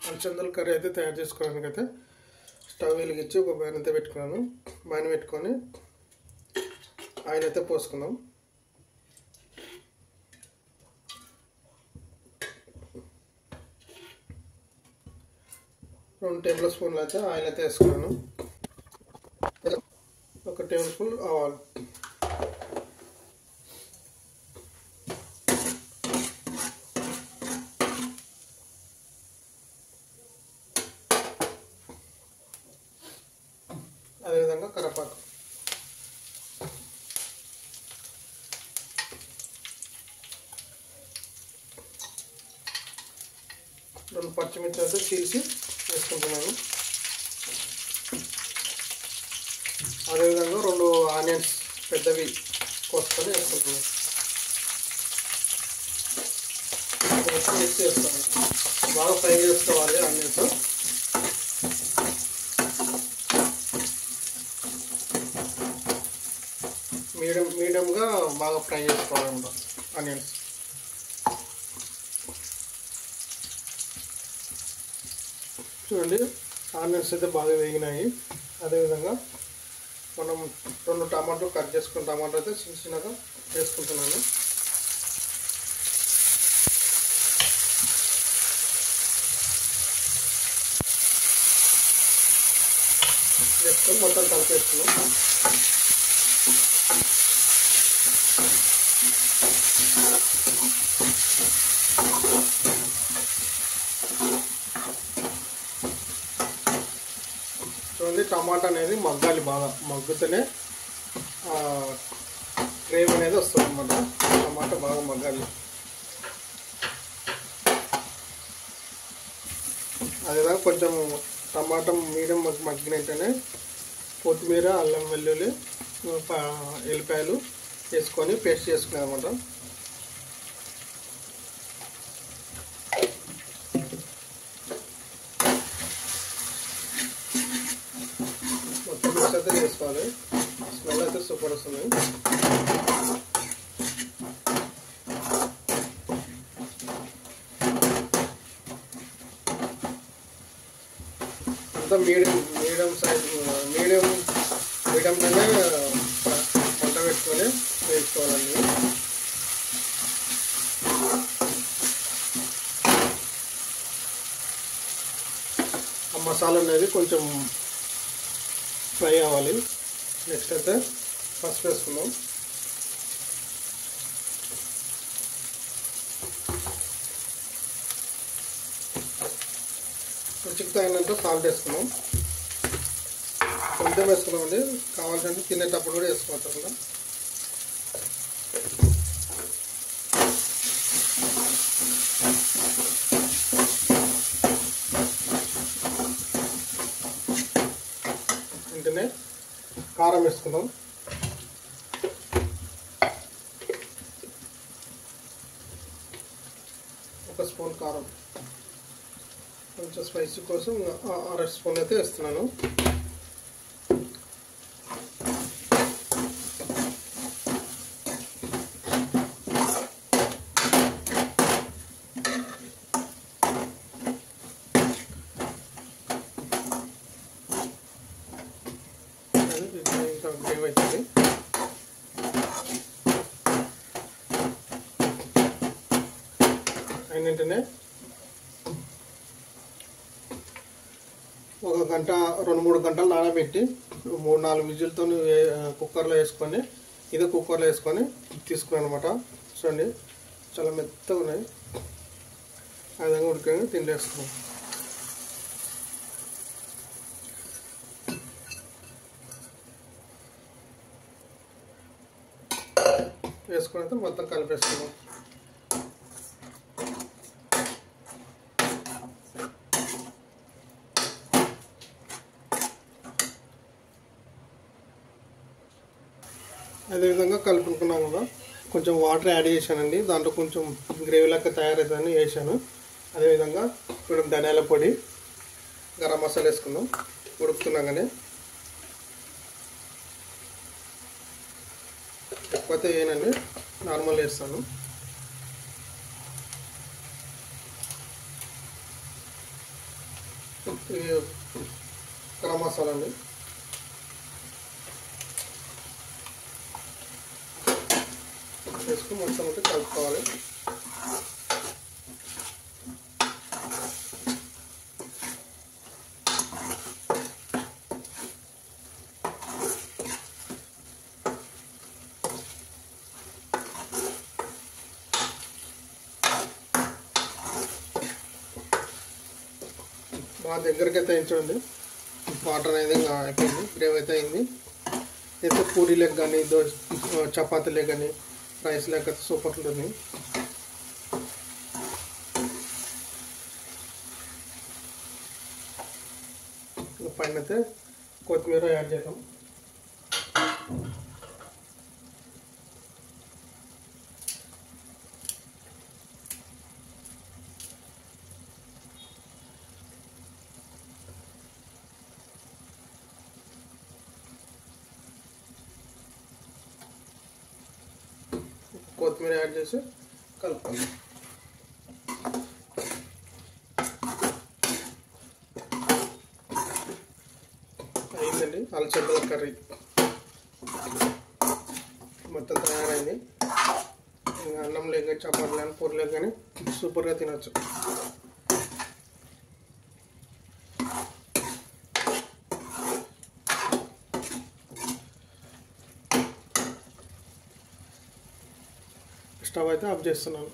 అలసందల curry అయితే తయారు చేసుకోవడానికి అయితే స్టవ్ వెలిగించి ఒక ప్యాన్ అయితే పెట్టుకున్నాను. ప్యాన్ పెట్టుకొని ఆయిల్ అయితే పోసుకున్నాం. రెండు టేబుల్ స్పూన్లు అయితే ఆయిల్ అయితే వేసుకున్నాను. ఒక టేబుల్ స్పూన్ ఆవాలు, అదేవిధంగా కరివేపాకు, రెండు పచ్చిమిర్చి అయితే చీల్చి వేసుకుంటున్నాను. అదేవిధంగా రెండు ఆనియన్స్ పెద్దవి కోసుకొని వేసుకుంటున్నాను. మిక్స్ చేస్తాను, బాగా ఫ్రై చేసుకోవాలి ఆనియన్స్. మీడియంగా బాగా ఫ్రై చేసుకోవాలన్నమాట ఆనియన్స్. చూడండి, ఆనియన్స్ అయితే బాగా వేగినాయి. అదేవిధంగా మనం రెండు టమాటో కట్ చేసుకున్న టమాటో అయితే చిన్న చిన్నగా వేసుకుంటున్నాను. వేసుకొని మొత్తం కలిపేస్తున్నాం. చూడండి, టమాటా అనేది మగ్గాలి, బాగా మగ్గుతూనే గ్రేవీ అనేది వస్తుంది అన్నమాట. టమాటా బాగా మగ్గాలి. అదేవిధంగా కొంచెం టమాటా మీడియం మగ్గినట్టేనే కొత్తిమీర, అల్లం వెల్లుల్లి, ఎల్లిపాయలు వేసుకొని పేస్ట్ చేసుకున్నాం అన్నమాట. మొత్తం మిక్స్ అయితే చేసుకోవాలి. స్మెల్ అయితే సూపర్ వస్తుంది. అంతా మీడియం సైజ్ మీడియంలోనే వంట పెట్టుకొని వేసుకోవాలండి. ఆ మసాలా అనేది కొంచెం ఫ్రై అవ్వాలి. నెక్స్ట్ అయితే పసుపు వేసుకుందాం. రుచికి తగినంత సాల్ట్ వేసుకున్నాం. కొంచెం వేసుకున్నామండి, కావాల్సినంత తినేటప్పుడు కూడా వేసుకోవచ్చు అసలు. వెంటనే కారం వేసుకుందాం. ఒక స్పూన్ కారం, కొంచెం స్పైసీ కోసం 1/2 స్పూన్ అయితే వేస్తున్నాను. ఇంకా గ్రేవీ అవుతుంది. అయినంటేనే ఒక గంట 2-3 గంటలు నానబెట్టి 3-4 విజిల్తో కుక్కర్లో వేసుకొని ఇదే కుక్కర్లో వేసుకొని తీసుకున్నాను అనమాట. చూడండి, చాలా మెత్తగా ఉన్నాయి. ఆ విధంగా ఉడికి తిండేసుకున్నాం. వేసుకొని అయితే మొత్తం కలిపేసుకున్నాం. అదేవిధంగా కలుపుకున్నాం కదా, కొంచెం వాటర్ యాడ్ చేశానండి. దాంట్లో కొంచెం గ్రేవీ లెక్క తయారవుతుందని వేసాను. అదేవిధంగా ఇప్పుడు ధనియాల పొడి, గరం మసాలా వేసుకున్నాం. ఉడుకుతున్నాగానే ఎక్కువైతే వేయనండి, నార్మల్ వేస్తాను. ఇది గరం మసాలా అండి. వేసుకుని మొత్తం అయితే కలుపుకోవాలి. బాగా దగ్గరికి అయితే వేయించండి. వాటర్ అనేది అయిపోయింది, గ్రేవీ అయితే అయింది. అయితే పూరీలకు కానీ చపాతీలకు కానీ రైస్ లేక సూపర్ ఉంటుంది. పైన అయితే కొత్తిమీర యాడ్ చేద్దాం. కొత్తిమీర యాడ్ చేసి కలుపుకోండి. అయిందండి అలసందల కర్రీ మొత్తం తయారైంది. అన్నం లేక చపాతీ కానీ పూరీలకు కానీ సూపర్గా తినచ్చు. స్టవ్ అయితే ఆఫ్ చేస్తున్నాను.